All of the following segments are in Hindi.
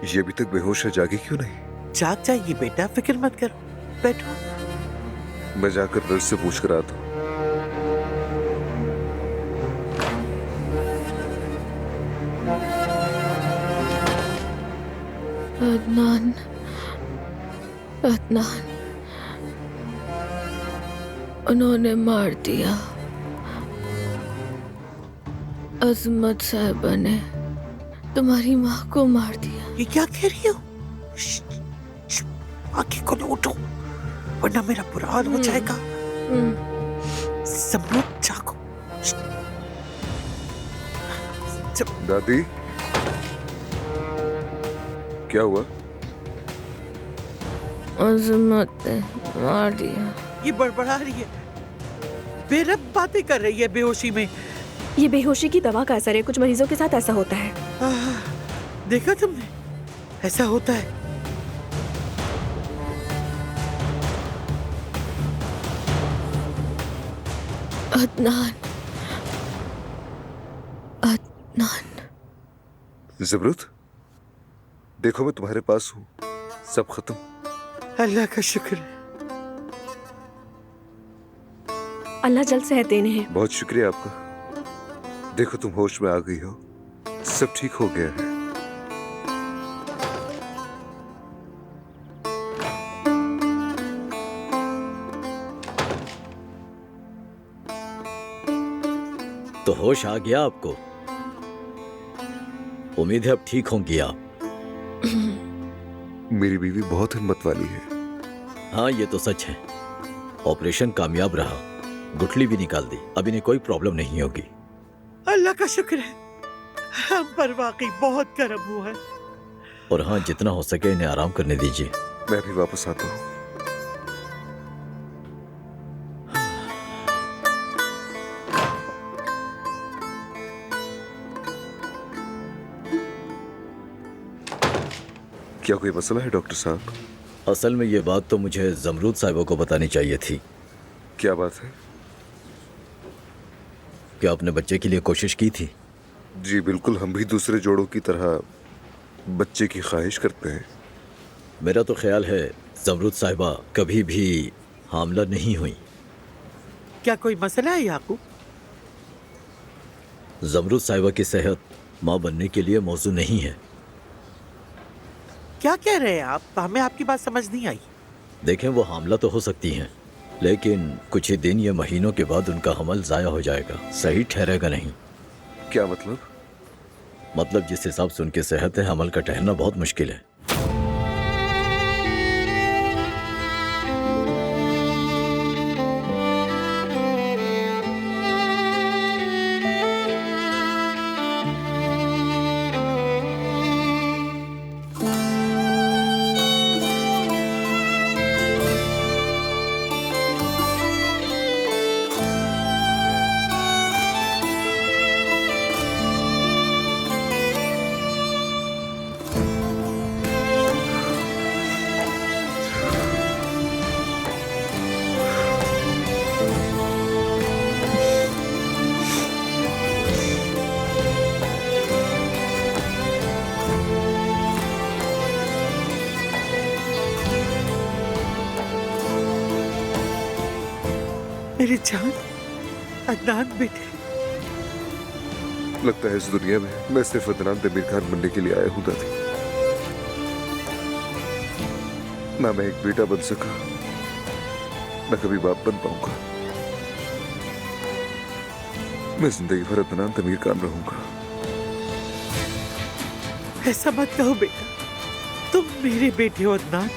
ये अभी तक बेहोश है, जागी क्यों नहीं? जाग जाएगी बेटा, फिक्र मत करो, बैठो। मैं जाकर नर्स से पूछ कर आता हूँ। अदनान, अदनान, उन्होंने मार दिया। अजमत साहिबा ने तुम्हारी माँ को मार दिया। ये क्या कह रही हो? आंखें खोलो, उठो, वरना मेरा बुरा हाल हो जाएगा। ज़मरूद, जागो। दादी, क्या हुआ? अजमत ने मार दिया। ये बड़बड़ा रही है, बेरब बातें कर रही है बेहोशी में। ये बेहोशी की दवा का असर है, कुछ मरीजों के साथ ऐसा होता है। देखा तुमने, ऐसा होता है। अदनान, अदनान। ज़मरूद, देखो मैं तुम्हारे पास हूँ, सब खत्म। अल्लाह का शुक्र है। अल्लाह जल्द सेहत देने हैं। बहुत शुक्रिया आपका। देखो तुम होश में आ गई हो, सब ठीक हो गया है। तो होश आ गया आपको? उम्मीद है अब ठीक होंगी आप। मेरी बीवी बहुत हिम्मत वाली है। हाँ, ये तो सच है। ऑपरेशन कामयाब रहा, गुठली भी निकाल दी, अब इन्हें कोई प्रॉब्लम नहीं होगी। अल्लाह का शुक्र है, हम पर वाकई बहुत करम हुआ है। और हाँ, जितना हो सके इन्हें आराम करने दीजिए। मैं भी वापस आता हूँ। क्या कोई मसला है डॉक्टर साहब? असल में ये बात तो मुझे ज़मरूद साहिबा को बतानी चाहिए थी। क्या बात है? क्या आपने बच्चे के लिए कोशिश की थी? जी बिल्कुल, हम भी दूसरे जोड़ों की तरह बच्चे की ख्वाहिश करते हैं। मेरा तो ख्याल है ज़मरूद साहिबा कभी भी हामला नहीं हुई। क्या कोई मसला है याकूब? ज़मरूद साहिबा की सेहत माँ बनने के लिए मौजू नहीं है। क्या कह रहे हैं आप? हमें आपकी बात समझ नहीं आई। देखें, वो हामला तो हो सकती हैं, लेकिन कुछ ही दिन या महीनों के बाद उनका हमल ज़ाया हो जाएगा, सही ठहरेगा नहीं। क्या मतलब? मतलब जिस हिसाब से उनकी सेहत है, हमल का ठहरना बहुत मुश्किल है। मेरी जान, अदनान बेटे। लगता है इस दुनिया में मैं सिर्फ अदनान तमीर खान बनने के लिए आया हूं दादी। ना मैं एक बेटा बन सका, ना कभी बाप बन पाऊंगा। मैं जिंदगी भर अदनान तमीर खान रहूंगा। ऐसा मत कहो बेटा, तुम मेरे बेटे हो अदनान,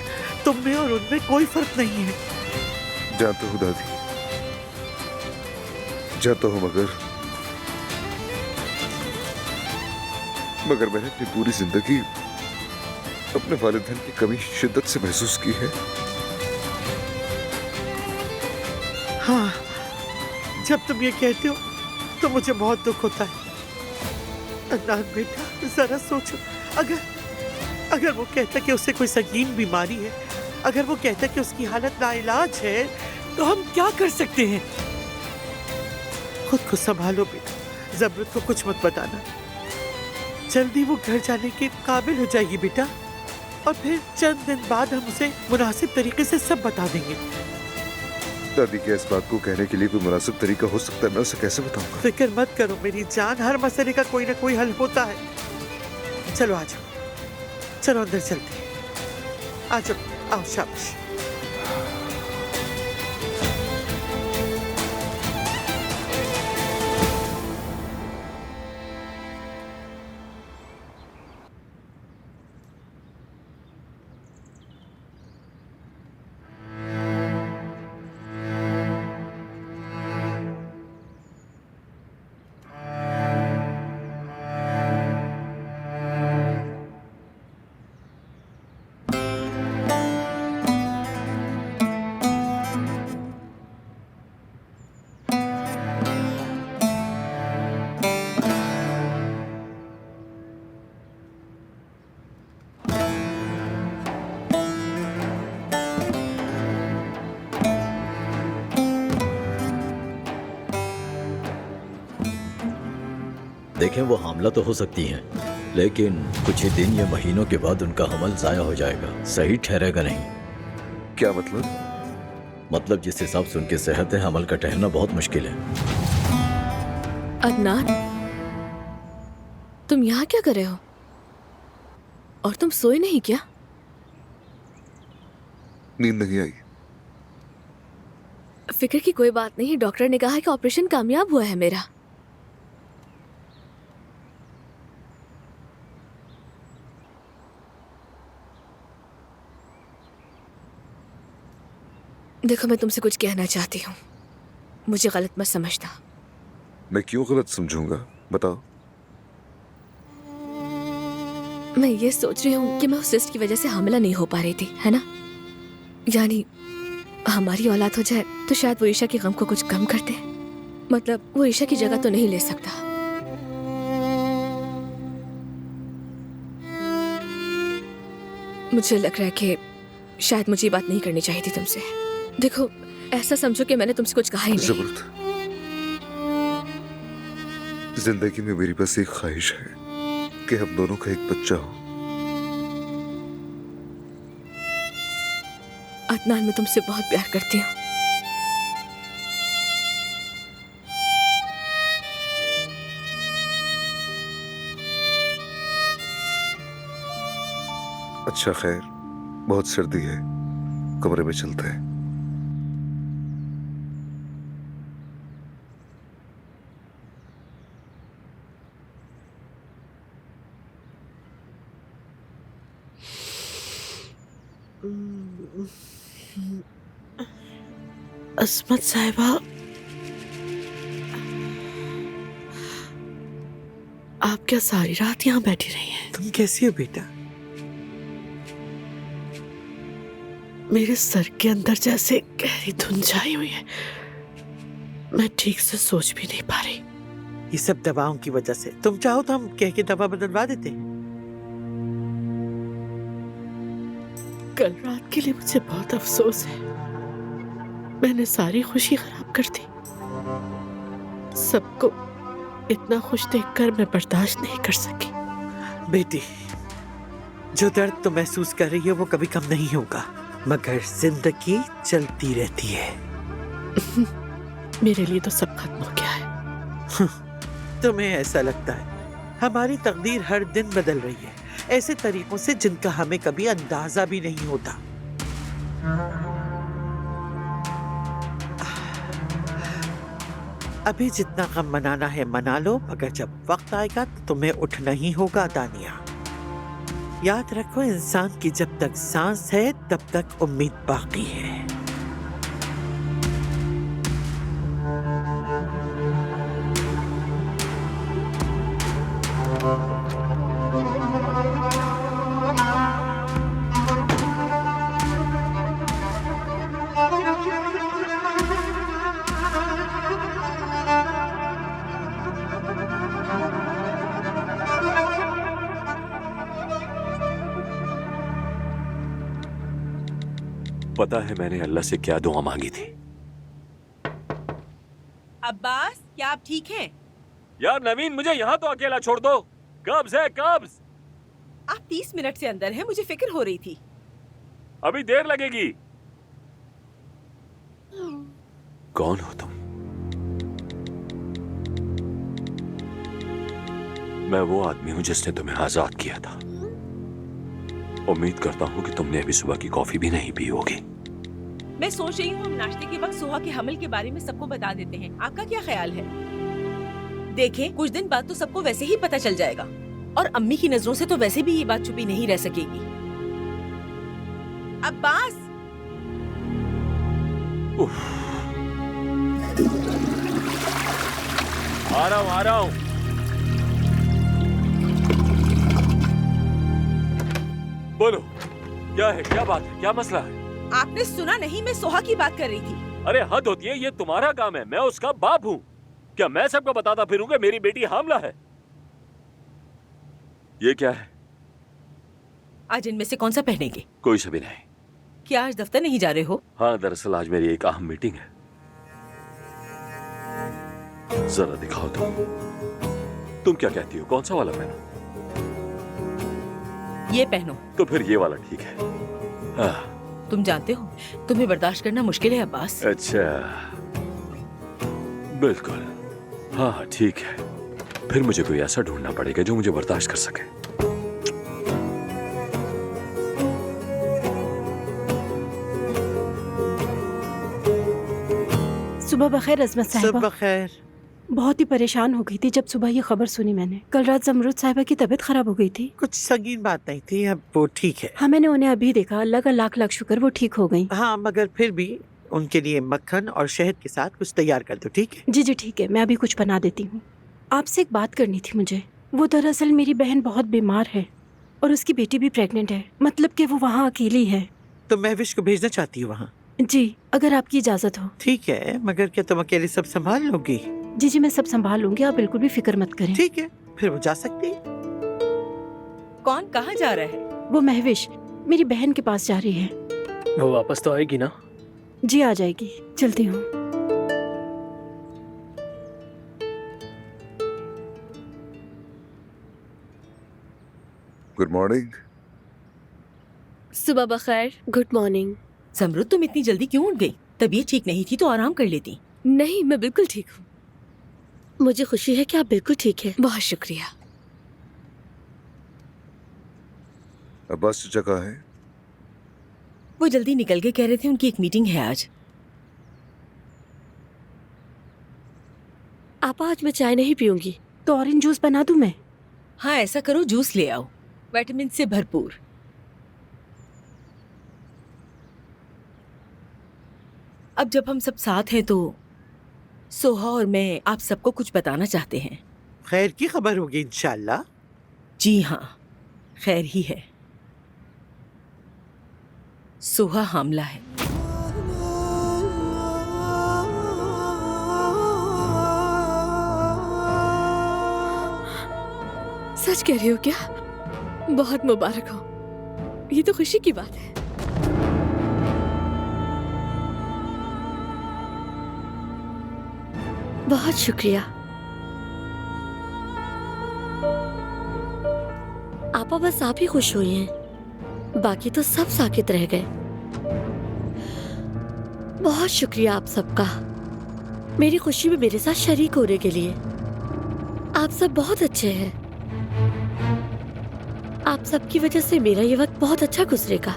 तुम में और उनमें कोई फर्क नहीं है। जानता हूं दादी, जानता हूं, मगर मैंने अपनी पूरी जिंदगी अपने वालिदैन की कमी शिद्दत से महसूस की है। हाँ, जब तुम ये कहते हो तो मुझे बहुत दुख होता है। अदनान बेटा, जरा सोचो, अगर वो कहता कि उसे कोई संगीन बीमारी है, अगर वो कहता कि उसकी हालत नाइलाज है, तो हम क्या कर सकते हैं? खुद को संभालो बेटा, ज़मरूद को कुछ मत बताना। जल्दी वो घर जाने के काबिल हो जाएगी बेटा, और फिर चंद दिन बाद हम उसे मुनासिब तरीके से सब बता देंगे। दादी के इस बात को कहने के लिए कोई मुनासिब तरीका हो सकता है, मैं उसे कैसे बताऊंगा? फिक्र मत करो मेरी जान, हर मसले का कोई ना कोई हल होता है। चलो आ जाओ, चलो अंदर चलते हैं। आ जाओ, आओ, शाबाश। देखें, वो हामला तो हो सकती हैं, लेकिन कुछ ही दिन या महीनों के बाद उनका हमल जाया हो जाएगा, सही ठहरेगा नहीं। क्या मतलब? मतलब जिस हिसाब से उनकी सेहत है, हमल का ठहरना बहुत मुश्किल है। अदनान, तुम यहाँ क्या कर रहे हो? और तुम सोए नहीं क्या? नींद नहीं आई। फिक्र की कोई बात नहीं, डॉक्टर ने कहा है कि ऑपरेशन कामयाब हुआ है मेरा। देखो, मैं तुमसे कुछ कहना चाहती हूँ, मुझे गलत मत समझना। मैं क्यों गलत समझूंगा, बताओ। मैं ये सोच रही हूँ कि मैं उस सिस्ट की वजह से हामिला नहीं हो पा रही थी, है ना? यानी हमारी औलाद हो जाए तो शायद वो ईशा के गम को कुछ कम कर दे। मतलब वो ईशा की जगह तो नहीं ले सकता। मुझे लग रहा है कि शायद मुझे ये बात नहीं करनी चाहिए थी तुमसे। देखो, ऐसा समझो कि मैंने तुमसे कुछ कहा ही नहीं। ज़बरत, जिंदगी में मेरी बस एक ख्वाहिश है कि हम दोनों का एक बच्चा हो। अदनान, मैं तुमसे बहुत प्यार करती हूँ। अच्छा खैर, बहुत सर्दी है, कमरे में चलते हैं। अस्मत साहिबा, आप क्या सारी रात यहाँ बैठी रही हैं? तुम कैसी हो बेटा? मेरे सर के अंदर जैसे गहरी धुंध छाई हुई है, मैं ठीक से सोच भी नहीं पा रही। ये सब दवाओं की वजह से। तुम चाहो तो हम कह के दवा बदलवा देते हैं। कल रात के लिए मुझे बहुत अफसोस है, मैंने सारी खुशी खराब कर दी। सबको इतना खुश देखकर मैं बर्दाश्त नहीं कर सकी। बेटी, जो दर्द तुम महसूस कर रही हो वो कभी कम नहीं होगा, मगर जिंदगी चलती रहती है। मेरे लिए तो सब खत्म हो गया है। तुम्हें ऐसा लगता है? हमारी तकदीर हर दिन बदल रही है, ऐसे तरीकों से जिनका हमें कभी अंदाजा भी नहीं होता। अभी जितना गम मनाना है मना लो, मगर जब वक्त आएगा तो तुम्हें उठना ही होगा दानिया। याद रखो, इंसान की जब तक सांस है तब तक उम्मीद बाकी है। पता है मैंने अल्लाह से क्या दुआ मांगी थी? अब्बास, क्या आप ठीक हैं? यार नवीन, मुझे यहाँ तो अकेला छोड़ दो। कब्ज है, कब्ज। आप 30 मिनट से अंदर हैं, मुझे फिक्र हो रही थी। अभी देर लगेगी। कौन हो तुम? मैं वो आदमी हूं जिसने तुम्हें आजाद किया था। उम्मीद करता हूं कि तुमने अभी सुबह की कॉफी भी नहीं पी होगी। मैं सोच रही हूँ हम नाश्ते के वक्त सुहा के हमल के बारे में सबको बता देते हैं। आपका क्या ख्याल है? देखें, कुछ दिन बाद तो सबको वैसे ही पता चल जाएगा और अम्मी की नजरों से तो वैसे भी ये बात छुपी नहीं रह सकेगी। अब्बास, आ रहा हूं, आ रहा हूं। बोलो, क्या है, क्या बात है, क्या मसला है? आपने सुना नहीं? मैं सोहा की बात कर रही थी। अरे हद होती है, ये तुम्हारा काम है, मैं उसका बाप हूँ। क्या मैं सबको बताता फिरूंगा मेरी बेटी हामला है? ये क्या है? आज इनमें से कौन सा पहनेंगे? कोई सा भी नहीं। क्या आज दफ्तर नहीं जा रहे हो? हाँ, दरअसल आज मेरी एक अहम मीटिंग है। जरा दिखाओ तुम क्या कहती हो, कौन सा वाला पहनो? ये पहनो। तो फिर ये वाला ठीक है। हाँ। तुम जानते हो तुम्हें बर्दाश्त करना मुश्किल है अब्बास। अच्छा, बिल्कुल, हाँ ठीक है। फिर मुझे कोई ऐसा ढूंढना पड़ेगा जो मुझे बर्दाश्त कर सके। सुबह बखैर अजमत सब साहिबा। बखैर। बहुत ही परेशान हो गई थी जब सुबह ये खबर सुनी मैंने। कल रात जमरुद साहिबा की तबीयत खराब हो गई थी। कुछ संगीन बात नहीं थी, अब वो ठीक है। हाँ, मैंने उन्हें अभी देखा। अल्लाह का लाख लाख शुक्र, वो ठीक हो गई। हाँ, मगर फिर भी उनके लिए मक्खन और शहद के साथ कुछ तैयार कर दो, ठीक है? जी जी ठीक है, मैं अभी कुछ बना देती हूँ। आपसे एक बात करनी थी मुझे। वो दरअसल मेरी बहन बहुत बीमार है और उसकी बेटी भी प्रेग्नेंट है। मतलब कि वो वहाँ अकेली है। तो महविश को भेजना चाहती हूँ वहाँ? जी, अगर आपकी इजाजत हो। ठीक है, मगर क्या तुम अकेले सब संभाल लोगी? जी जी, मैं सब संभाल लूंगी, आप बिल्कुल भी फिक्र मत करें। ठीक है, फिर वो जा सकती है। कौन कहाँ जा रहा है? वो महविश मेरी बहन के पास जा रही है। वो वापस तो आएगी ना? जी आ जाएगी, चलती हूँ। Good morning. सुबह बखैर। Good morning. जमरुद, तुम इतनी जल्दी क्यों उठ गई? तबीयत ठीक नहीं थी तो आराम कर लेती। नहीं, मैं बिल्कुल ठीक हूँ। मुझे खुशी है कि आप बिल्कुल ठीक है। बहुत शुक्रिया। अब्बास चाचा कहाँ है? वो जल्दी निकल के कह रहे थे उनकी एक मीटिंग है आज। आपा, आज मैं चाय नहीं पीऊंगी, तो ऑरेंज जूस बना दूं मैं? हाँ, ऐसा करो, जूस ले आओ, विटामिन से भरपूर। अब जब हम सब साथ हैं तो सोहा और मैं आप सबको कुछ बताना चाहते हैं। खैर की खबर होगी इंशाल्लाह। जी हाँ, खैर ही है। सोहा हामला है। सच कह रही हो क्या? बहुत मुबारक हो, ये तो खुशी की बात है। बहुत शुक्रिया। आपा, बस आप ही खुश हुई हैं, बाकी तो सब साकित रह गए। बहुत शुक्रिया आप सबका, मेरी खुशी में मेरे साथ शरीक होने के लिए। आप सब बहुत अच्छे हैं। आप सबकी वजह से मेरा ये वक्त बहुत अच्छा गुजरेगा।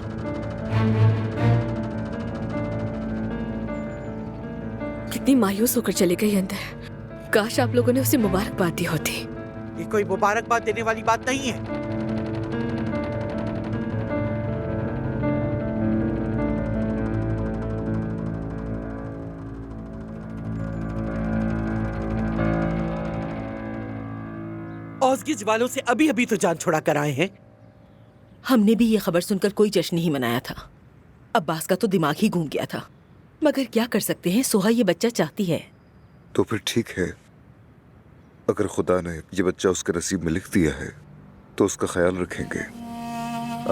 कितनी मायूस होकर चले गई अंदर। काश आप लोगों ने उसे मुबारकबाद दी होती। ये कोई मुबारकबाद देने वाली बात नहीं है। औज़गिज वालों से अभी अभी तो जान छुड़ा कर आए हैं। हमने भी ये खबर सुनकर कोई जश्न नहीं मनाया था। अब्बास का तो दिमाग ही घूम गया था, मगर क्या कर सकते हैं, सोहा ये बच्चा चाहती है। तो फिर ठीक है, अगर खुदा ने ये बच्चा उसके नसीब में लिख दिया है तो उसका ख्याल रखेंगे।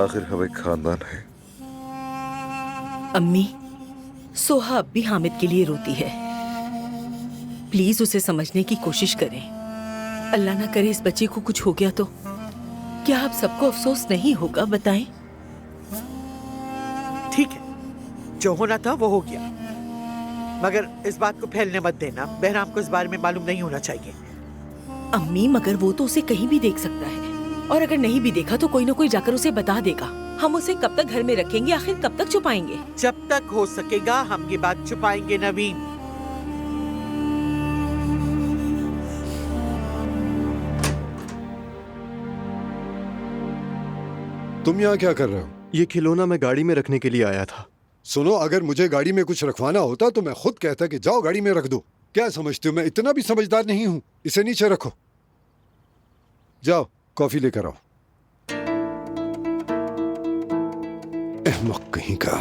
आखिर हम एक खानदान है। अम्मी, सोहा अब भी हामिद के लिए रोती है। प्लीज उसे समझने की कोशिश करें। अल्लाह ना करे इस बच्ची को कुछ हो गया तो क्या आप सबको अफसोस नहीं होगा, बताएं? ठीक है, जो होना था वो हो गया, मगर इस बात को फैलने मत देना। बहराम को इस बारे में मालूम नहीं होना चाहिए। अम्मी, मगर वो तो उसे कहीं भी देख सकता है, और अगर नहीं भी देखा तो कोई ना कोई जाकर उसे बता देगा। हम उसे कब तक घर में रखेंगे, आखिर कब तक छुपाएंगे? जब तक हो सकेगा हम ये बात छुपाएंगे नवीन। तुम यहाँ क्या कर रहे हो? ये खिलौना मैं गाड़ी में रखने के लिए आया था। सुनो, अगर मुझे गाड़ी में कुछ रखवाना होता तो मैं खुद कहता कि जाओ गाड़ी में रख दो। क्या समझते हो मैं इतना भी समझदार नहीं हूं? इसे नीचे रखो। जाओ कॉफी लेकर आओ। अहमक कहीं का।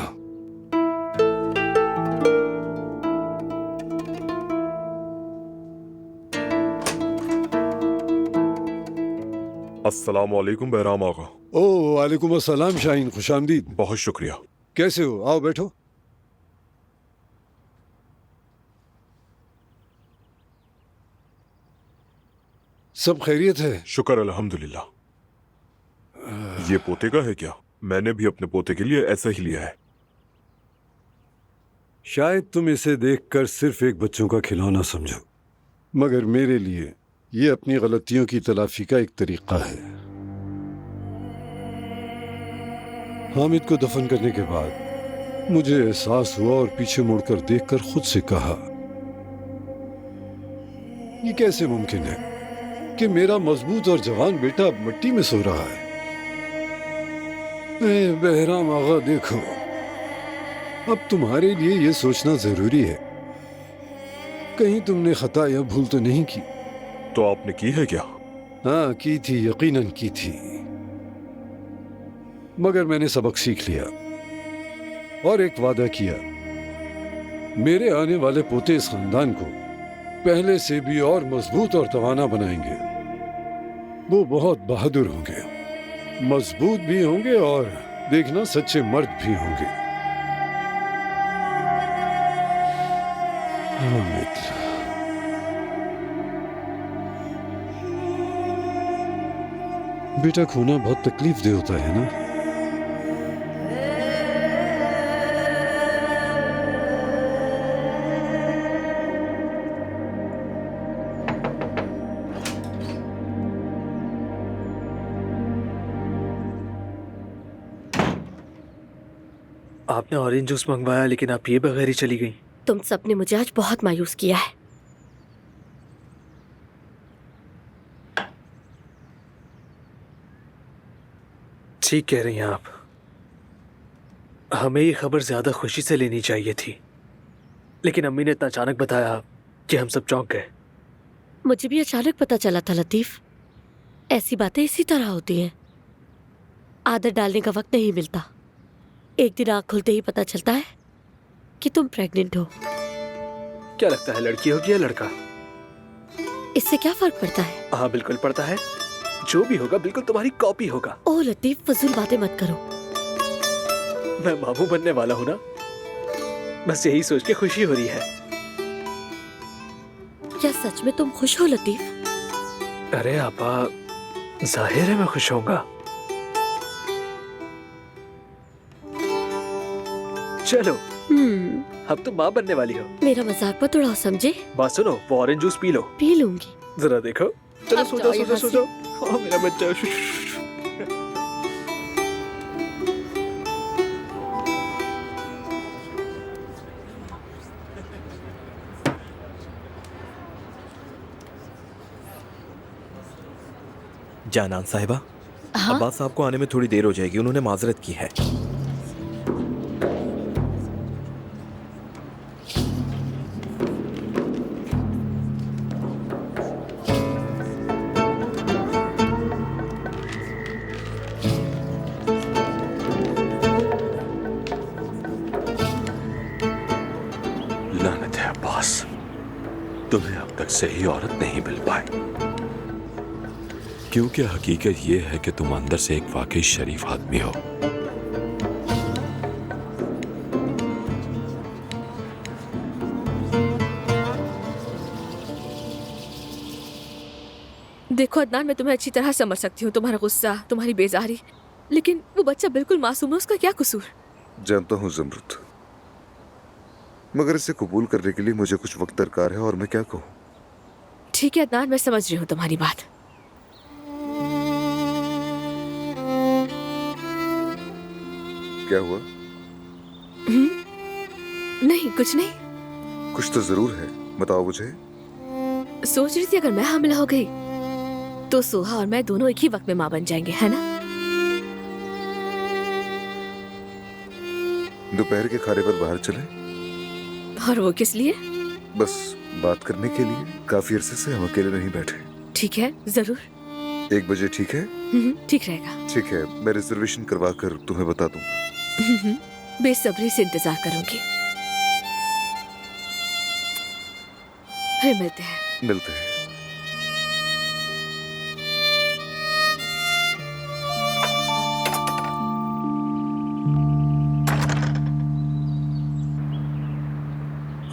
अस्सलाम वालेकुम बहराम आका। ओ वालेकुम अस्सलाम शाहीन, खुशामदीद। बहुत शुक्रिया। कैसे हो? आओ बैठो। सब खैरियत है? शुक्र अल्हम्दुलिल्लाह। ये पोते का है क्या? मैंने भी अपने पोते के लिए ऐसा ही लिया है। शायद तुम इसे देखकर सिर्फ एक बच्चों का खिलौना समझो, मगर मेरे लिए ये अपनी गलतियों की तलाफी का एक तरीका है। हामिद को दफन करने के बाद मुझे एहसास हुआ और पीछे मुड़कर देखकर खुद से कहा, ये कैसे मुमकिन है कि मेरा मजबूत और जवान बेटा अब मिट्टी में सो रहा है। बहराम आगा, देखो, अब तुम्हारे लिए ये सोचना जरूरी है कहीं तुमने खता या भूल तो नहीं की। तो आपने की है क्या? हाँ की थी, यकीनन की थी, मगर मैंने सबक सीख लिया और एक वादा किया, मेरे आने वाले पोते इस खानदान को पहले से भी और मजबूत और तवाना बनाएंगे। वो बहुत बहादुर होंगे, मजबूत भी होंगे और देखना सच्चे मर्द भी होंगे। हामिद, बेटा खोना बहुत तकलीफ दे होता है ना। आपने ऑरेंज जूस मंगवाया लेकिन आप ये बगैर ही चली गई। तुम सबने मुझे आज बहुत मायूस किया है। ठीक कह रही हैं आप। हमें ये खबर ज्यादा खुशी से लेनी चाहिए थी, लेकिन अम्मी ने इतना अचानक बताया कि हम सब चौंक गए। मुझे भी अचानक पता चला था लतीफ, ऐसी बातें इसी तरह होती हैं। आदत डालने का वक्त नहीं मिलता। एक दिन आँख खुलते ही पता चलता है कि तुम प्रेग्नेंट हो। क्या लगता है, लड़की होगी या लड़का? इससे क्या फर्क पड़ता है? हाँ बिल्कुल पड़ता है। जो भी होगा बिल्कुल तुम्हारी कॉपी होगा। ओह लतीफ, फजूल बातें मत करो। मैं मामू बनने वाला हूँ ना, बस यही सोच के खुशी हो रही है। क्या सच में तुम खुश हो लतीफ? अरे आपा, जाहिर है मैं खुश होऊंगा। चलो, अब तुम माँ बनने वाली हो। मेरा मजाक मत उड़ाओ, समझे? बात सुनो, वो orange juice P low. P लूंगी। जरा देखो। चलो अब सो जाओ जाओ, यहाँ सो से। जाओ। हाँ, मेरा बच्चा। जानान साहिबा, हाँ? अब्बास साहब को आने में थोड़ी देर हो जाएगी, उन्होंने माजरत की है। लानत है अब्बास, तुम्हें अब तक सही औरत नहीं मिल पाई, क्योंकि हकीकत यह है कि तुम अंदर से एक वाकई शरीफ आदमी हो। देखो अदनान, मैं तुम्हें अच्छी तरह समझ सकती हूँ, तुम्हारा गुस्सा, तुम्हारी बेजारी, लेकिन वो बच्चा बिल्कुल मासूम है, उसका क्या कसूर? जानता हूँ ज़मरुद, मगर इसे कबूल करने के लिए मुझे कुछ वक्त दरकार है, और मैं क्या कहूँ? ठीक है अदनान, मैं समझ रही हूँ तुम्हारी बात। क्या हुआ? नहीं, कुछ नहीं। कुछ तो जरूर है, बताओ मुझे। सोच रही थी अगर मैं हामिला हो गई तो सोहा और मैं दोनों एक ही वक्त में माँ बन जाएंगे, है ना? दोपहर के खाने पर बाहर चले? और वो किस लिए? बस बात करने के लिए। काफी अरसे से हम अकेले नहीं बैठे। ठीक है, जरूर। 1 बजे ठीक है? ठीक रहेगा। ठीक है, मैं रिजर्वेशन करवा कर तुम्हें बता दूंगा। बेसब्री से इंतजार करूंगी। फिर मिलते हैं। मिलते हैं।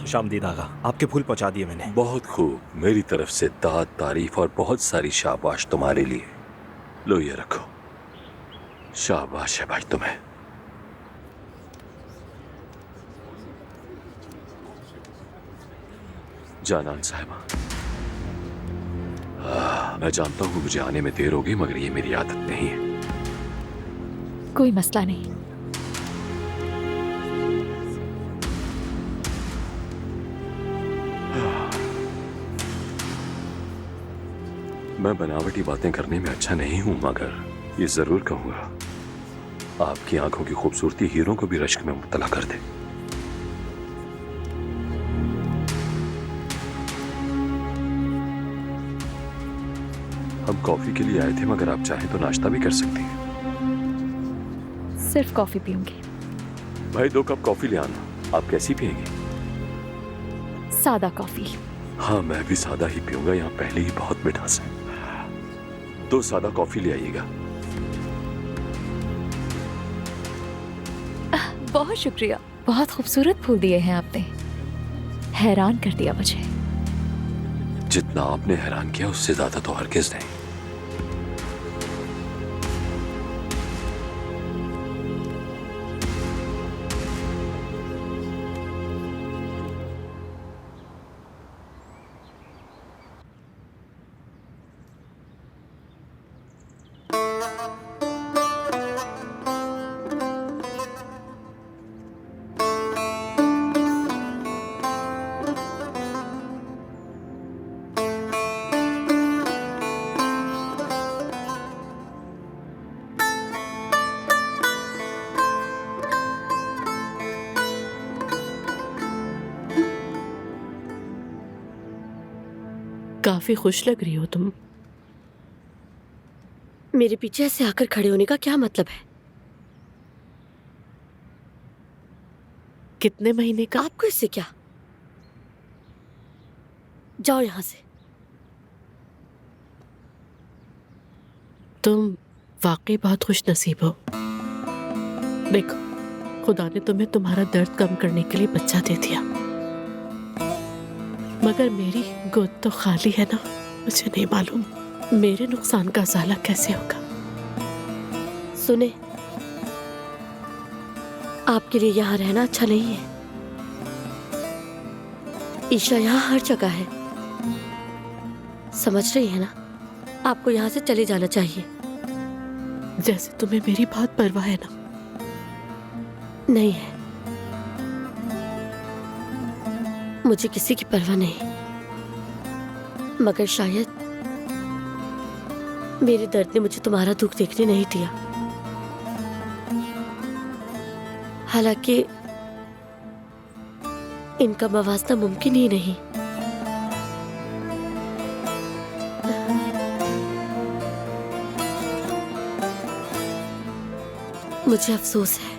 खुशामदीद आगा, आपके फूल पहुंचा दिए मैंने। बहुत खूब, मेरी तरफ से दाद, तारीफ और बहुत सारी शाबाश तुम्हारे लिए। लो ये रखो। शाबाश है भाई तुम्हें। जानान साहिबा, मैं जानता हूं मुझे आने में देर होगी, मगर ये मेरी आदत नहीं है। कोई मसला नहीं। मैं बनावटी बातें करने में अच्छा नहीं हूं, मगर ये जरूर कहूंगा, आपकी आंखों की खूबसूरती हीरों को भी रश्क में मुब्तला कर दे। हम कॉफी के लिए आए थे, मगर आप चाहें तो नाश्ता भी कर सकती हैं। सिर्फ कॉफी पीऊंगी। भाई 2 कप कॉफी ले आना। आप कैसी पियेंगी? सादा कॉफी। हाँ, मैं भी सादा ही पीऊंगा, यहाँ पहले ही बहुत मिठास है। 2 सादा कॉफी ले आइएगा। बहुत शुक्रिया, बहुत खूबसूरत फूल दिए हैं आपने, हैरान कर दिया मुझे। जितना आपने हैरान किया उससे ज्यादा तो हरगिज़ नहीं। काफी खुश लग रही हो तुम। मेरे पीछे ऐसे आकर खड़े होने का क्या मतलब है? कितने महीने का? आपको इससे क्या? जाओ यहां से। तुम वाकई बहुत खुश नसीब हो। देखो, खुदा ने तुम्हें तुम्हारा दर्द कम करने के लिए बच्चा दे दिया, मगर मेरी गोद तो खाली है ना। मुझे नहीं मालूम मेरे नुकसान का ज़ाला कैसे होगा। सुने, आपके लिए यहाँ रहना अच्छा नहीं है। ईशा यहाँ हर जगह है, समझ रही है ना? आपको यहाँ से चले जाना चाहिए। जैसे तुम्हें मेरी बहुत परवाह है ना। नहीं है, मुझे किसी की परवाह नहीं, मगर शायद मेरे दर्द ने मुझे तुम्हारा दुख देखने नहीं दिया। हालांकि इनका मवाजना मुमकिन ही नहीं। मुझे अफसोस है।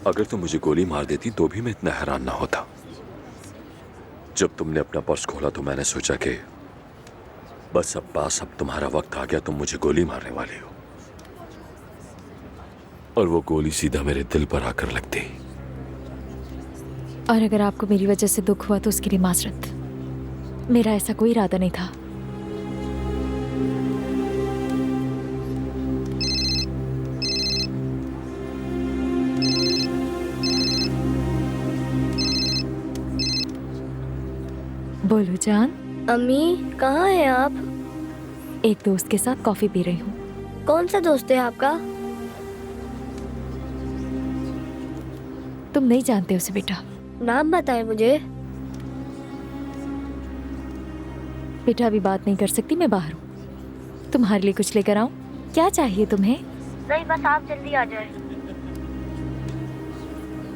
अगर तुम मुझे गोली मार देती तो भी मैं इतना हैरान ना होता। जब तुमने अपना पर्स खोला तो मैंने सोचा कि बस अब तुम्हारा वक्त आ गया, तुम मुझे गोली मारने वाले हो। और वो गोली सीधा मेरे दिल पर आकर लगती। और अगर आपको मेरी वजह से दुख हुआ तो उसके लिए माजरत। मेरा ऐसा कोई इरादा नहीं था। बोलो जान। अम्मी कहाँ हैं आप? एक दोस्त के साथ कॉफी पी रही हूँ। कौन सा दोस्त है आपका? तुम नहीं जानते उसे बेटा। नाम बताएं मुझे। बेटा अभी बात नहीं कर सकती, मैं बाहर हूँ। तुम्हारे लिए कुछ लेकर आऊं? क्या चाहिए तुम्हें? नहीं, बस आप जल्दी आ जाए।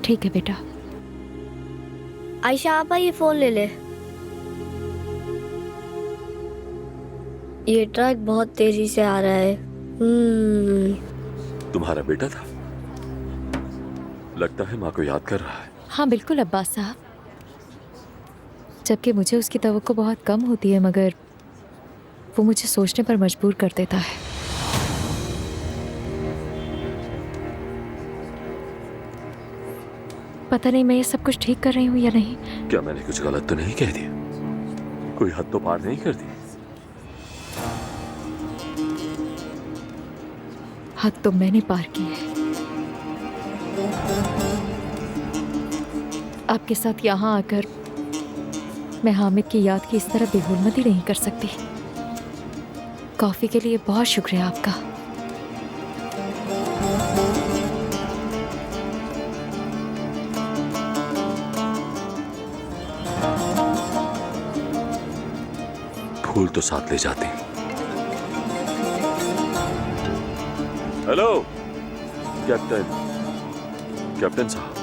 ठीक है बेटा। आयशा आप ये फोन ले ले। ये ट्रक बहुत तेजी से आ रहा है। तुम्हारा बेटा था? लगता है माँ को याद कर रहा है। हाँ बिल्कुल अब्बास साहब। जबकि मुझे उसकी तवक्को बहुत कम होती है, मगर वो मुझे सोचने पर मजबूर कर देता है। पता नहीं मैं ये सब कुछ ठीक कर रही हूँ या नहीं। क्या मैंने कुछ गलत तो नहीं कह दिया? कोई हद तो पार नहीं कर दी? हद तो मैंने पार की है। आपके साथ यहाँ आकर मैं हामिद की याद की इस तरह बेहुरमती नहीं कर सकती। कॉफी के लिए बहुत शुक्रिया आपका। फूल तो साथ ले जाते हैं। हेलो कैप्टन साहब,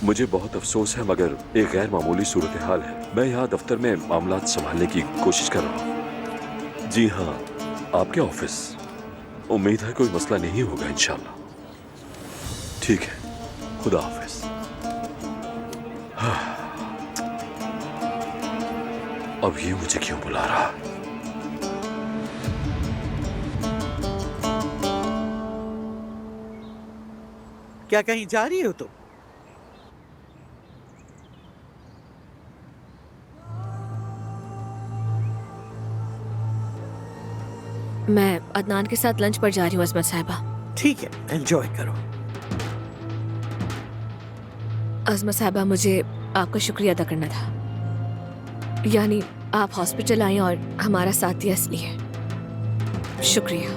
मुझे बहुत अफसोस है मगर एक गैर मामूली सूरत हाल है। मैं यहाँ दफ्तर में मामलात संभालने की कोशिश कर रहा हूँ। जी हाँ, आपके ऑफिस। उम्मीद है कोई मसला नहीं होगा इंशाल्लाह। ठीक है, खुदा हाफिज। अब ये मुझे क्यों बुला रहा? क्या कहीं जा रही हो तुम? मैं अदनान के साथ लंच पर जा रही हूँ अजमत साहिबा। ठीक है, एंजॉय करो। अजमत साहिबा, मुझे आपका शुक्रिया अदा करना था। यानी आप हॉस्पिटल आई और हमारा साथ दिया इसलिए शुक्रिया।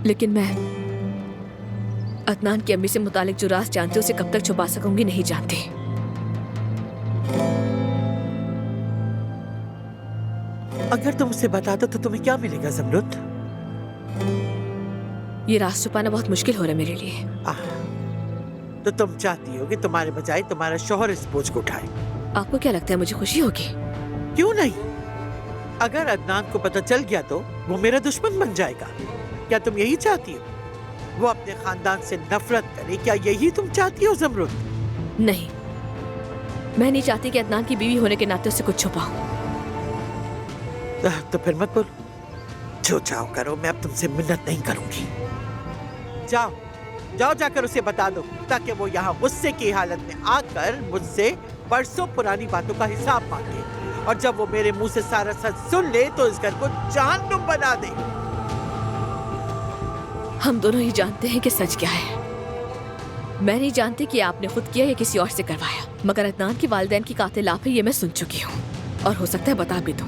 लेकिन मैं अदनान की अम्मी से मुतालिक जो राज जानती हूँ उसे कब तक छुपा सकूंगी नहीं जानती। अगर तुम उसे बता दो तो तुम्हें क्या मिलेगा ज़मरुद? ये राज छुपाना बहुत मुश्किल हो रहा है मेरे लिए। तो तुम चाहती हो कि तुम्हारे बजाय तुम्हारा शौहर इस बोझ को उठाए? आपको क्या लगता है मुझे खुशी होगी? क्यों नहीं? अगर अदनान को पता चल गया तो वो मेरा दुश्मन बन जाएगा। क्या तुम यही चाहती हो? वो अपने खानदान से नफरत करे, क्या यही तुम चाहती हो ज़मरुद? नहीं, मैं नहीं चाहती कि अदनान की बीवी होने के नाते उससे कुछ छुपाऊं। तो फिर मत बोलो। जो चाहो करो, मैं अब तुमसे मिन्नत नहीं करूंगी। जाओ जाओ, जाकर उसे बता दो ताकि वो यहाँ गुस्से की हालत में आकर मुझसे बरसों पुरानी बातों का हिसाब मांगे, और जब वो मेरे मुंह से सारा सच सुन ले तो इस घर को जहन्नुम बना दे। हम दोनों ही जानते हैं कि सच क्या है। मैं नहीं जानती कि आपने खुद किया या किसी और से करवाया, मगर अदनान की वालिदैन की कातिल आप है ये मैं सुन चुकी हूँ, और हो सकता है बता भी दूं।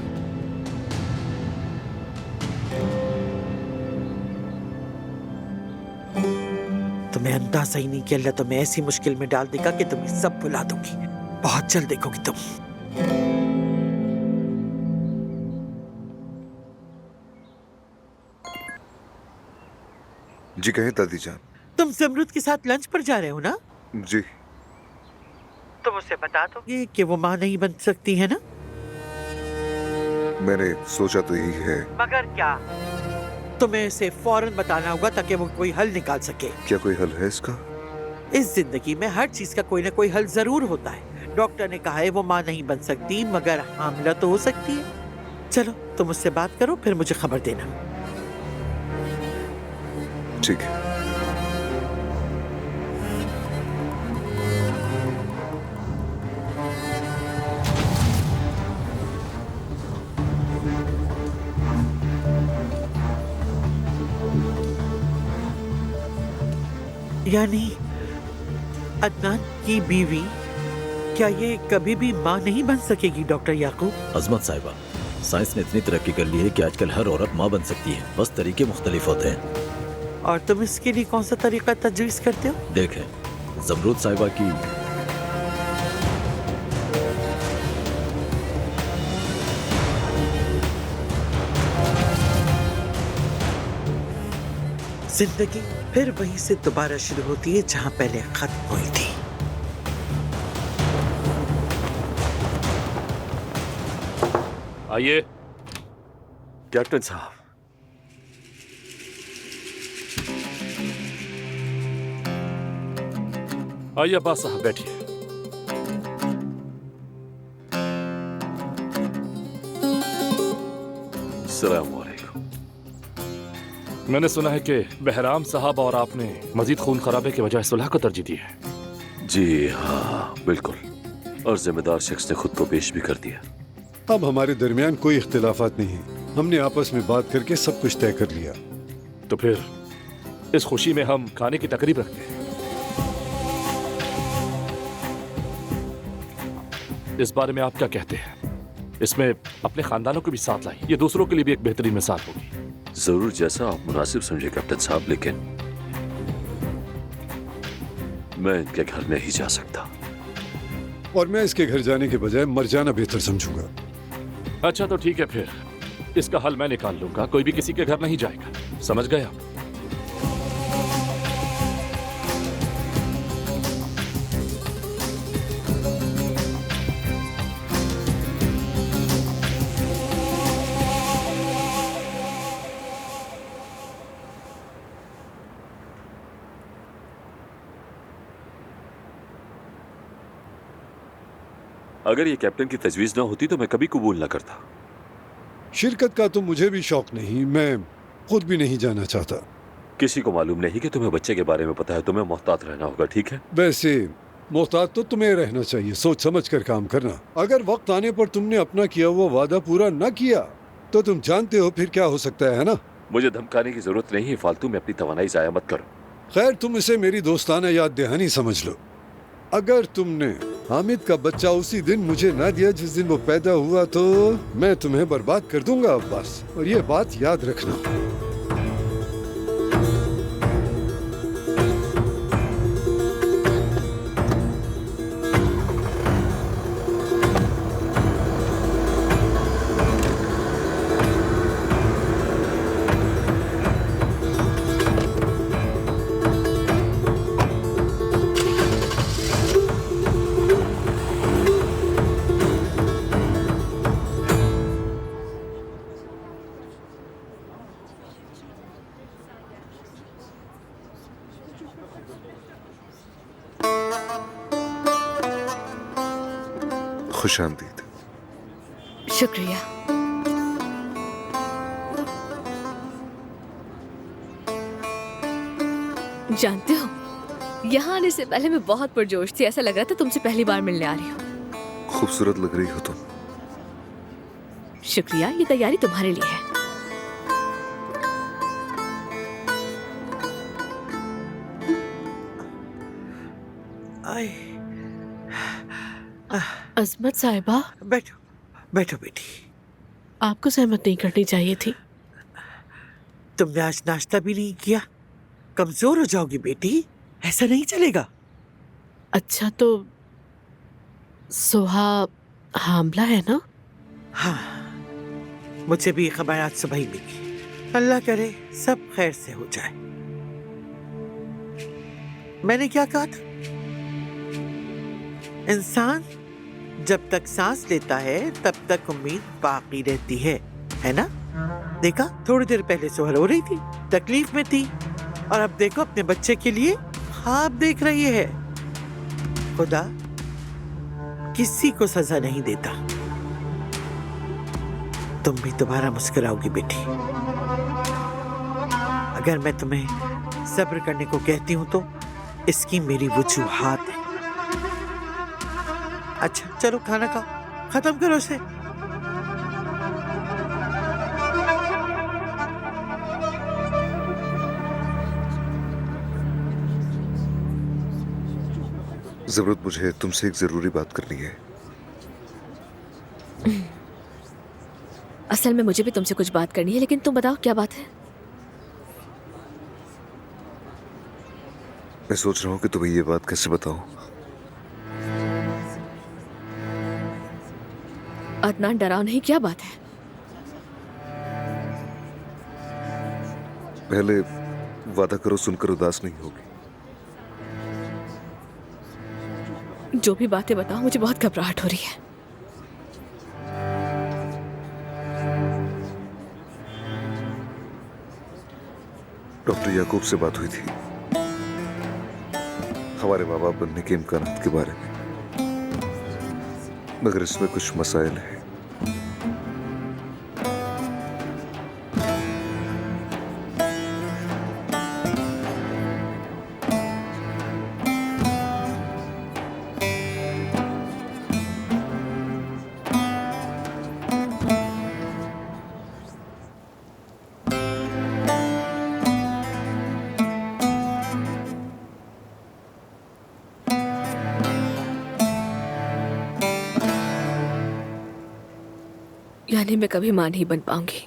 तुम्हें अंदाजा ही नहीं कि अल्लाह तुम्हें ऐसी मुश्किल में डाल देगा कि तुम्हें सब भुला दूंगी। बहुत जल्द देखोगी तुम। जी कहें दादी जान। तुम ज़मरुद के साथ लंच पर जा रहे हो ना? जी। तुम उसे बता दोगे कि वो माँ नहीं बन सकती है ना? मैंने सोचा तो यही है। मगर क्या तुम्हें इसे फौरन बताना होगा ताकि वो कोई हल निकाल सके। क्या कोई हल है इसका? इस जिंदगी में हर चीज का कोई ना कोई हल जरूर होता है। डॉक्टर ने कहा है वो माँ नहीं बन सकती मगर हामिला तो हो सकती है। चलो तुम उससे बात करो फिर मुझे खबर देना। ठीक है। यानी अदनान की बीवी, क्या ये कभी भी माँ नहीं बन सकेगी डॉक्टर याकूब? अजमत साहिबा, साइंस ने इतनी तरक्की कर ली है कि आजकल हर औरत माँ बन सकती है, बस तरीके मुख्तलिफ होते हैं। और तुम इसके लिए कौन सा तरीका तजवीज़ करते हो? देखें, जमरूद साहिबा की जिंदगी फिर वहीं से दोबारा शुरू होती है जहां पहले खत्म हुई थी। आइए कैप्टन साहब। आइए अब्बास साहब बैठिए। अस्सलाम वालेकुम। मैंने सुना है कि बहराम साहब और आपने मजीद खून खराबे के बजाय सुलह को तरजीह दी है। जी हाँ बिल्कुल, और जिम्मेदार शख्स ने खुद को पेश भी कर दिया। अब हमारे दरमियान कोई इख्तिलाफात नहीं, हमने आपस में बात करके सब कुछ तय कर लिया। तो फिर इस खुशी में हम खाने की तकरीब रखते हैं। इस बारे में आप क्या कहते हैं? इसमें अपने खानदानों को भी साथ लाएं, ये दूसरों के लिए भी एक बेहतरीन मिसाल होगी। जरूर, जैसा आप मुनासिब समझे कैप्टन साहब, लेकिन मैं इनके घर नहीं जा सकता। और मैं इसके घर जाने के बजाय मर जाना बेहतर समझूंगा। अच्छा तो ठीक है, फिर इसका हल मैं निकाल लूंगा। कोई भी किसी के घर नहीं जाएगा, समझ गए आप? अगर ये कैप्टन की तजवीज ना होती तो मैं कभी कबूल ना करता। शिरकत का तो मुझे भी शौक नहीं, मैं खुद भी नहीं जाना चाहता। किसी को मालूम नहीं कि तुम्हें बच्चे के बारे में पता है, तुम्हें मोहतात रहना होगा, ठीक है? वैसे मोहतात तो तुम्हें रहना चाहिए, सोच समझ कर काम करना। अगर वक्त आने पर तुमने अपना किया हुआ वादा पूरा न किया तो तुम जानते हो फिर क्या हो सकता है ना? मुझे धमकाने की जरूरत नहीं है, फालतू में अपनी तवानाई जाया मत करो। खैर, तुम इसे मेरी दोस्ताना याद दहानी समझ लो। अगर तुमने हामिद का बच्चा उसी दिन मुझे ना दिया जिस दिन वो पैदा हुआ तो मैं तुम्हें बर्बाद कर दूंगा अब्बास, और ये बात याद रखना। खुशामदीद। शुक्रिया। जानते हो, यहाँ आने से पहले मैं बहुत पुरजोश थी। ऐसा लग रहा था तुमसे पहली बार मिलने आ रही हूँ। खूबसूरत लग रही हो तुम। शुक्रिया, ये तैयारी तुम्हारे लिए है। अजमत साहिबा, बैठो बैठो बेटी। आपको सहमत नहीं करनी चाहिए थी। तुमने आज नाश्ता भी नहीं किया, कमजोर हो जाओगी बेटी, ऐसा नहीं चलेगा। अच्छा तो सुहा हामला है ना? हाँ, मुझे भी खबर आज सुबह ही मिली। अल्लाह करे सब खैर से हो जाए। मैंने क्या कहा था? इंसान जब तक सांस लेता है तब तक उम्मीद बाकी रहती है ना? देखा, थोड़ी देर पहले सोहर हो रही थी, तकलीफ में थी, और अब देखो अपने बच्चे के लिए ख्वाब देख रही है। खुदा किसी को सजा नहीं देता। तुम भी दोबारा मुस्कुराओगी बेटी। अगर मैं तुम्हें सब्र करने को कहती हूँ तो इसकी मेरी वजूहात है। अच्छा चलो खाना खाओ, खत्म करो इसे। जरूरत मुझे तुमसे एक जरूरी बात करनी है। असल में मुझे भी तुमसे कुछ बात करनी है, लेकिन तुम बताओ क्या बात है। मैं सोच रहा हूँ कि तुम्हें ये बात कैसे बताऊं। अदनान डराओ नहीं, क्या बात है? पहले वादा करो सुनकर उदास नहीं होगी। जो भी बातें बताओ, मुझे बहुत घबराहट हो रही है। डॉक्टर याकूब से बात हुई थी हमारे माँ बाप बनने के इम्कानात के बारे में, मगर इसमें कुछ मसाइल हैं। यानी मैं कभी मां नहीं बन पाऊंगी।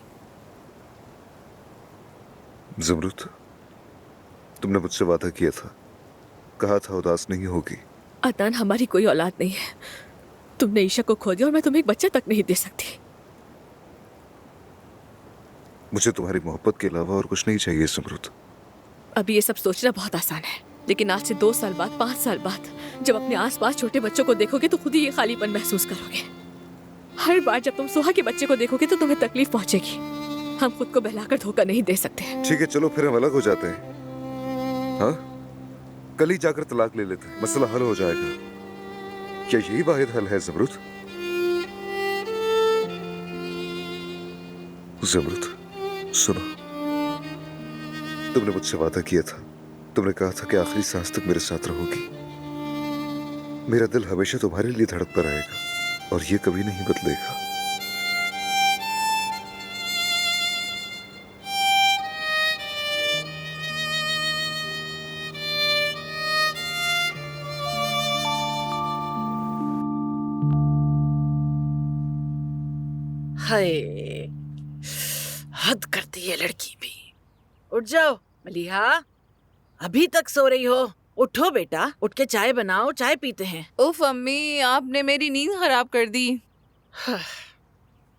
ज़मरुद, तुमने मुझसे वादा किया था, कहा था उदास नहीं होगी। अदनान, हमारी कोई औलाद नहीं है। तुमने ईशा को खो दिया और मैं तुम्हें एक बच्चा तक नहीं दे सकती। मुझे तुम्हारी मोहब्बत के अलावा और कुछ नहीं चाहिए ज़मरुद। अभी ये सब सोचना बहुत आसान है, लेकिन आज से 2 साल बाद, 5 साल बाद जब अपने आसपास छोटे बच्चों को देखोगे तो खुद ही ये खालीपन महसूस करोगे। हर बार जब तुम सुहा के बच्चे को देखोगे तो तुम्हें तकलीफ पहुंचेगी। हम खुद को बहलाकर धोखा नहीं दे सकते। ठीक है, चलो फिर हम अलग हो जाते हैं। हाँ, कल ही जाकर तलाक ले लेते हैं, मसला हल हो जाएगा। क्या यही वाहिद हल है ज़मरुद? ज़मरुद सुनो, तुमने मुझसे वादा किया था, तुमने कहा था कि आखिरी सांस तक मेरे साथ रहोगी। मेरा दिल हमेशा तुम्हारे लिए धड़कता रहेगा और ये कभी नहीं बदलेगा। हाय, हद करती है लड़की भी। उठ जाओ मलिहा, अभी तक सो रही हो? उठो बेटा, उठ के चाय बनाओ, चाय पीते हैं। उफ अम्मी, आपने मेरी नींद खराब कर दी।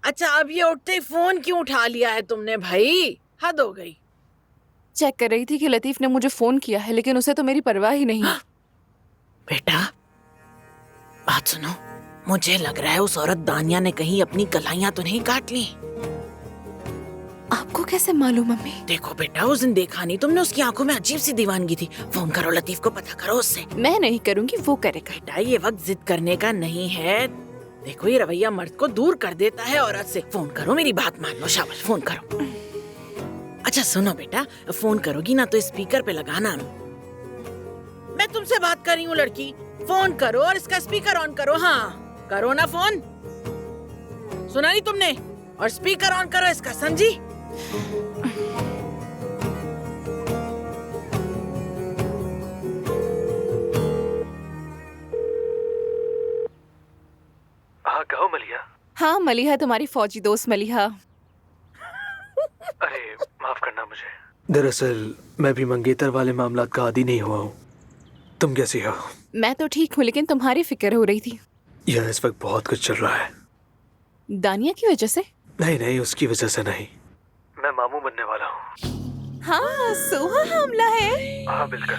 अच्छा, अब ये उठते ही फोन क्यों उठा लिया है तुमने भाई? हद हो गई। चेक कर रही थी कि लतीफ ने मुझे फोन किया है, लेकिन उसे तो मेरी परवाह ही नहीं। बेटा बात सुनो, मुझे लग रहा है उस औरत दानिया ने कहीं अपनी कलाइयां तो नहीं काट ली। आपको कैसे मालूम मम्मी? देखो बेटा, उस दिन देखा नहीं तुमने, उसकी आंखों में अजीब सी दीवानगी थी। फोन करो लतीफ को, पता करो उससे। मैं नहीं करूंगी, वो करेगा। बेटा ये वक्त जिद करने का नहीं है। देखो ये रवैया मर्द को दूर कर देता है औरत से। फोन करो, मेरी बात मान लो। शाबाश, फोन करो। अच्छा सुनो बेटा, फोन करोगी ना तो स्पीकर पे लगाना। मैं तुमसे बात कर रही हूँ लड़की। फोन करो और इसका स्पीकर ऑन करो। हाँ करो ना फोन, सुना नहीं तुमने? और स्पीकर ऑन करो इसका, समझी? हाँ कहो मलिहा। हाँ मलिहा, तुम्हारी फौजी दोस्त मलिहा। अरे माफ करना मुझे। दरअसल मैं भी मंगेतर वाले मामलात का आदी नहीं हुआ हूँ। तुम कैसी हो? मैं तो ठीक हूँ, लेकिन तुम्हारी फिक्र हो रही थी। यह इस वक्त बहुत कुछ चल रहा है। दानिया की वजह से? नहीं नहीं, उसकी वजह से नहीं। मैं मामू बनने वाला हूँ। हाँ, सोहा हमला है। हाँ बिल्कुल,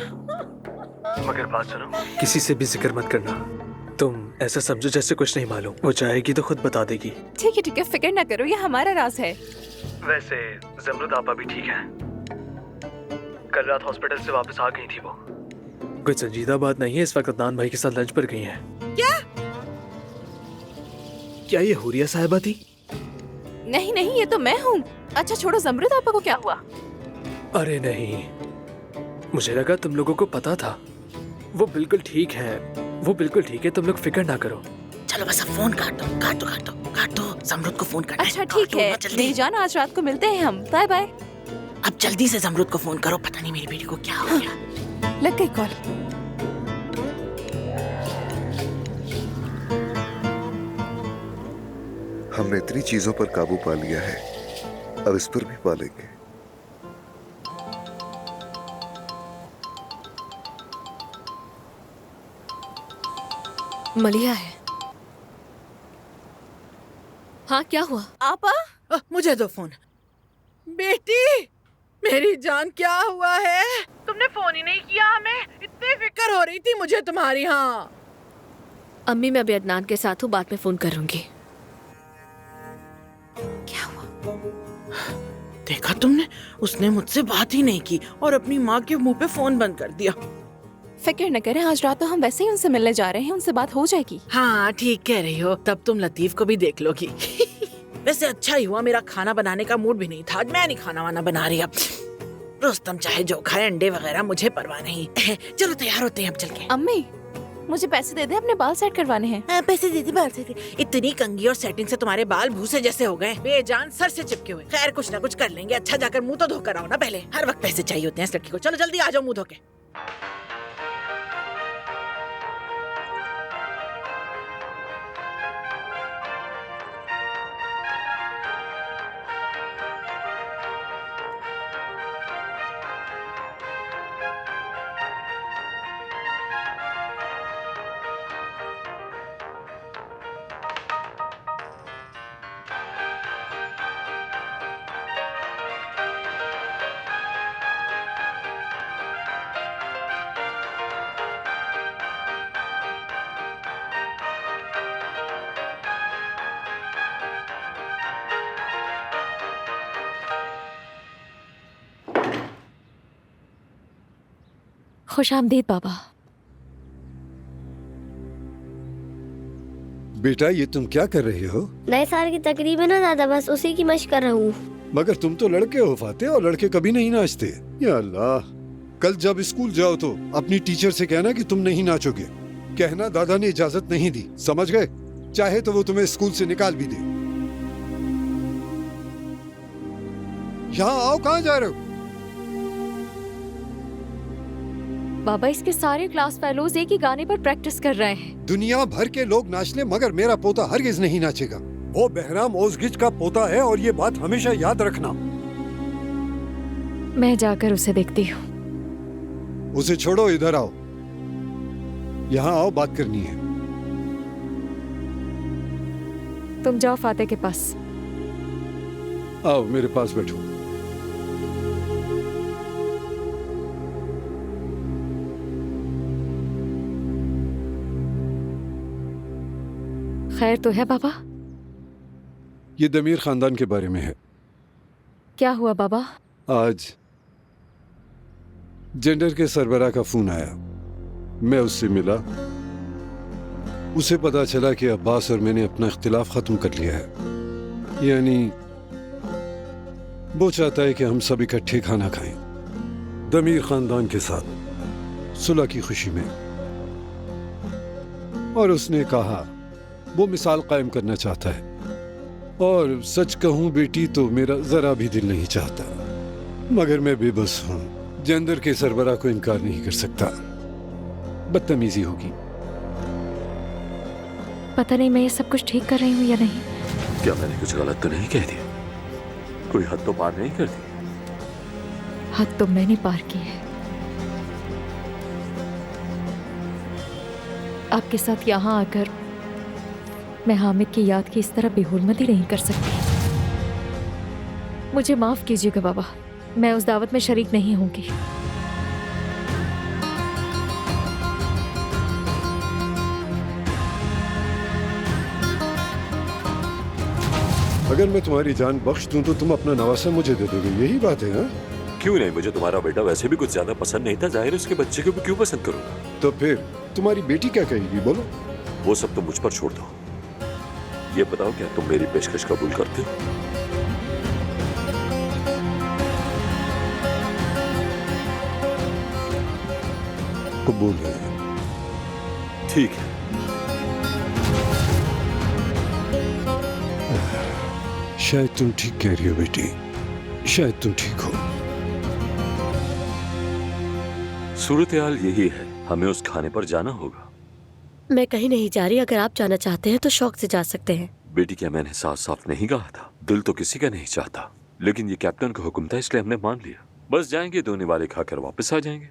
मगर बात सुनो, किसी से भी जिक्र मत करना। तुम ऐसा समझो जैसे कुछ नहीं मालूम। वो चाहेगी तो खुद बता देगी। ठीक है, फिक्र ना करो, ये हमारा राज है। वैसे जमरुद आपा भी ठीक है। कल रात हॉस्पिटल से वापस आ गई थी वो। कोई संजीदा बात नहीं है, इस वक्त अदनान भाई के साथ लंच पर गई हैं। क्या ये हुरिया साहिबा थी? नहीं नहीं, ये तो मैं हूँ। अच्छा छोड़ो, जमरुद आपा को क्या हुआ? अरे नहीं, मुझे लगा तुम लोगों को पता था। वो बिल्कुल ठीक है, वो बिल्कुल ठीक है, तुम लोग फिक्र ना करो। चलो बस अब फोन काट दो। जमरुद को फोन करना है। अच्छा ठीक है, मेरी जान, आज रात को मिलते हैं हम। Bye bye. अब जल्दी से जमरुद को फोन करो, पता नहीं मेरी बेटी को क्या हो गया। लग गई कॉल। हमने इतनी चीजों पर काबू पा लिया है, अब इस पर भी पा लेंगे। मलिया है। हाँ क्या हुआ? आपा मुझे दो फोन। बेटी मेरी जान, क्या हुआ है? तुमने फोन ही नहीं किया हमें, इतनी फिक्र हो रही थी मुझे तुम्हारी। हाँ अम्मी, मैं अभी अदनान के साथ हूँ, बाद में फोन करूंगी। क्या हुआ? देखा तुमने, उसने मुझसे बात ही नहीं की और अपनी माँ के मुंह पे फोन बंद कर दिया। फिक्र न करें, आज रात तो हम वैसे ही उनसे मिलने जा रहे हैं, उनसे बात हो जाएगी। हाँ ठीक कह रही हो, तब तुम लतीफ को भी देख लोगी। वैसे अच्छा ही हुआ, मेरा खाना बनाने का मूड भी नहीं था, मैं नहीं खाना वाना बना रही। अब रुस्तम चाहे जो खाए, अंडे वगैरह मुझे परवाह नहीं। चलो तैयार होते हैं अब, चल के। अम्मी मुझे पैसे दे दे, अपने बाल सेट करवाने हैं। पैसे दे दे, बाल सेट। इतनी कंघी और सेटिंग से तुम्हारे बाल भूसे जैसे हो गए, बेजान सर से चिपके हुए। खैर कुछ ना कुछ कर लेंगे। अच्छा जाकर मुंह तो धोकर आओ ना पहले, हर वक्त पैसे चाहिए होते हैं इस लड़की को। चलो जल्दी आ जाओ, मुंह धो के। खुशामदीद बाबा। बेटा ये तुम क्या कर रही हो? नए साल की तकरीब है ना दादा, बस उसी की मशक कर रहा हूँ। मगर तुम तो लड़के हो फाते, और लड़के कभी नहीं नाचते। या अल्लाह, कल जब स्कूल जाओ तो अपनी टीचर से कहना कि तुम नहीं नाचोगे। कहना दादा ने इजाजत नहीं दी, समझ गए? चाहे तो वो तुम्हें स्कूल से निकाल भी दे। यहाँ आओ, कहाँ जा रहे हो? बाबा इसके सारे क्लास फेलोज एक ही गाने पर प्रैक्टिस कर रहे हैं। दुनिया भर के लोग नाच ले, मगर मेरा पोता हरगिज नहीं नाचेगा। वो बहराम ओज़गिच का पोता है, और ये बात हमेशा याद रखना। मैं जाकर उसे देखती हूँ। उसे छोड़ो, इधर आओ। यहाँ आओ, बात करनी है। तुम जाओ फाते के पास। आओ मेरे पास बैठो। खैर तो है बाबा? ये दमीर खानदान के बारे में है। क्या हुआ बाबा? आज जेंडर के सरबराह का फोन आया, मैं उससे मिला। उसे पता चला कि अब्बास और मैंने अपना इख्तिलाफ खत्म कर लिया है। यानी वो चाहता है कि हम सब इकट्ठे खाना खाएं, दमीर खानदान के साथ, सुलह की खुशी में। और उसने कहा वो मिसाल कायम करना चाहता है। और सच कहूं बेटी तो मेरा जरा भी दिल नहीं चाहता, मगर मैं बेबस हूं। जेंडर के सरबराह को इनकार नहीं कर सकता, बदतमीजी होगी। पता नहीं मैं ये सब कुछ ठीक कर रही हूँ या नहीं। क्या मैंने कुछ गलत तो नहीं कह दिया? कोई हद तो पार नहीं कर दी? हद तो मैंने पार की है। आपके साथ यहाँ आकर मैं हामिद की याद की इस तरह बेहुरमती नहीं कर सकती। मुझे माफ कीजिएगा बाबा, मैं उस दावत में शरीक नहीं होंगी। अगर मैं तुम्हारी जान बख्श दूं तो तुम अपना नवासा मुझे दे दोगे, यही बात है? हाँ, क्यों नहीं? मुझे तुम्हारा बेटा वैसे भी कुछ ज्यादा पसंद नहीं था, जाहिर है उसके बच्चे को भी क्यों पसंद करूंगा। तो फिर तुम्हारी बेटी क्या कहेगी, बोलो? वो सब तुम मुझ पर छोड़ दो। ये बताओ, क्या तुम मेरी पेशकश कबूल करते हो? कबूल है। ठीक है। शायद तुम ठीक कह रही हो बेटी, शायद तुम ठीक हो। सूरत हाल यही है, हमें उस खाने पर जाना होगा। मैं कहीं नहीं जा रही, अगर आप जाना चाहते हैं तो शौक से जा सकते हैं। बेटी, क्या मैंने साफ साफ नहीं कहा था? दिल तो किसी का नहीं चाहता, लेकिन ये कैप्टन का हुक्म था इसलिए हमने मान लिया। बस जाएंगे, 2 निवाले खाकर वापस आ जाएंगे।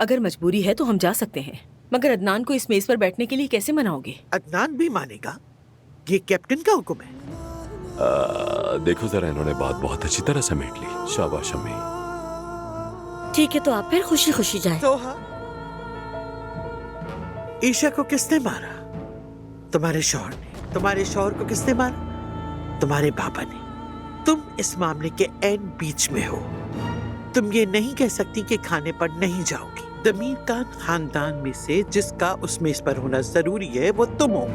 अगर मजबूरी है तो हम जा सकते हैं, मगर अदनान को इस मेज पर बैठने के लिए कैसे मनाओगे? अदनान भी मानेगा, ये कैप्टन का हुक्म है। देखो जरा, इन्होंने बात बहुत अच्छी तरह समेट ली। शाबाश अम्मी। ठीक है, तो आप फिर खुशी खुशी जाएं। सोहा, ईशा को किसने मारा? तुम्हारे शौहर ने। तुम्हारे शौहर को किसने मारा? तुम्हारे पापा ने। तुम इस मामले के एन बीच में हो। तुम ये नहीं कह सकती कि खाने पर नहीं जाओगी। दमीर खान खानदान में से जिसका उस मेज पर होना जरूरी है वो तुम हो।